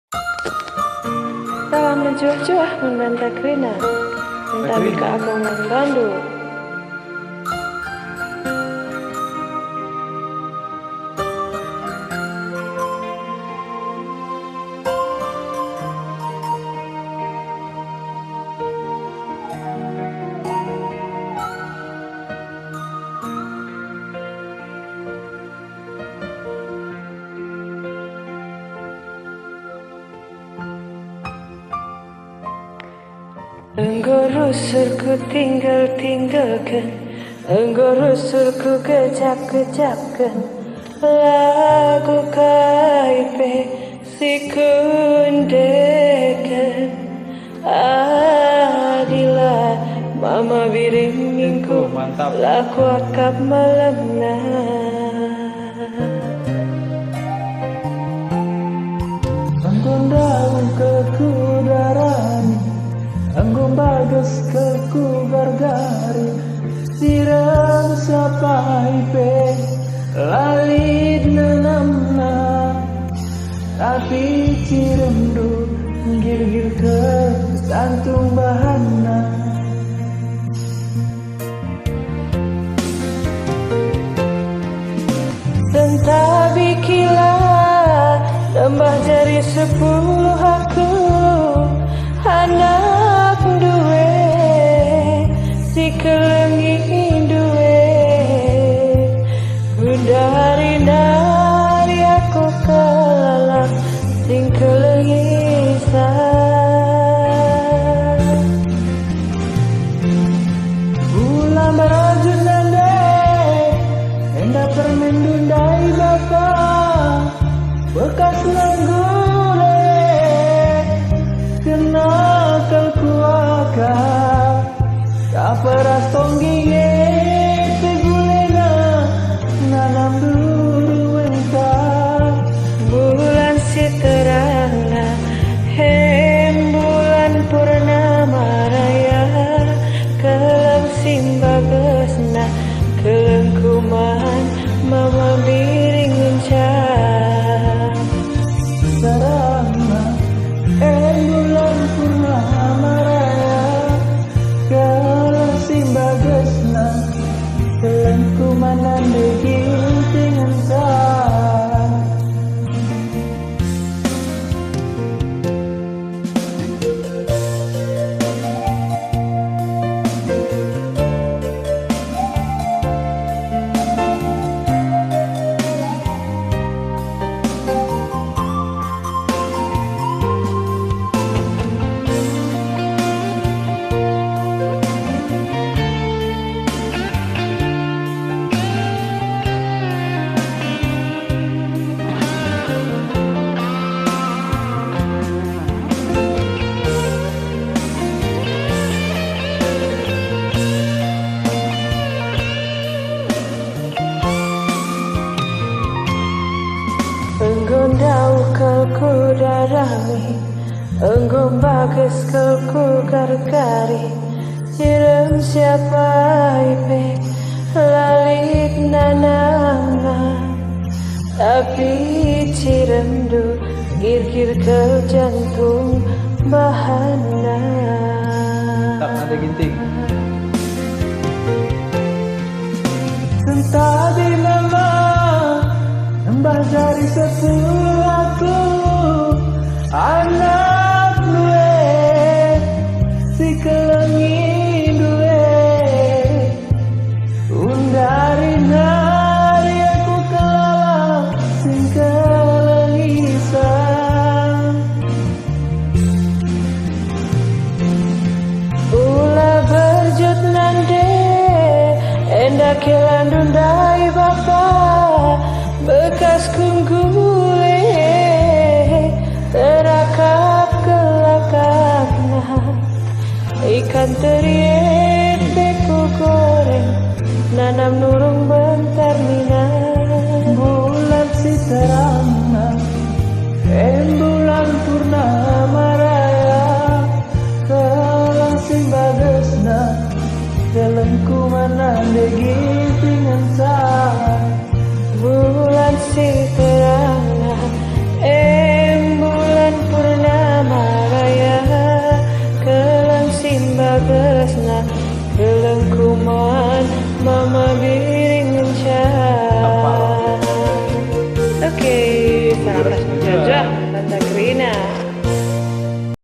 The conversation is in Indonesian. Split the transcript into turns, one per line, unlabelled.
Salam mencuah-cuah menanta krina, mentabi ke agongan Bandung. Engkau rusurku tinggalkan, engkau rusurku kecap-kecapkan, lagu kaipe si kundekan. Adilah mama biring minggu, laku akap malamna. Engkau daun kekudarani, engkau bagas keku gargari, siram sapai pe lalit nenamna, tapi ciremdu gir-gir ke santung bahana. Tentabi kila nambah jari 10 aku, anak duwe si kelengi duwe, dari aku kalah sing kelengi bulan barajun nande enda permen dundai bapa bekas lenggure kenakal kuaka kaperas tongginge tegulena nanam dulu engka bulan si terangna bulan purnama raya kelem simbagesna kelem kuman mama biring encang sarana bulan purnama raya kelem simbagesna kelem kuman andegi dengan sang. Engkau dauh kelku darami, engkau bagas kelku gargari, cirem siapa ipe lalit nanana, tapi cirem du gir-gir ke jantung bahana.
Tak ada ginting.
Entah di mama nambah dari 10 aku, anak duwe si kelengi duwe, undari nari aku kalah sing kelengi sang. Ula berjut nande enda kelan dundai bapa bekas kunggule terakap kelakapna, ikan teriet beku goreng nanam nurung bentar mina. Bulan si terangna bulan purnama raya kelang sing bagesna kelengku mana degi dengan sang. Bulan si terangna bulan purnama timbal tresna kelengkuman mama biring encan. Oke, salah jajah.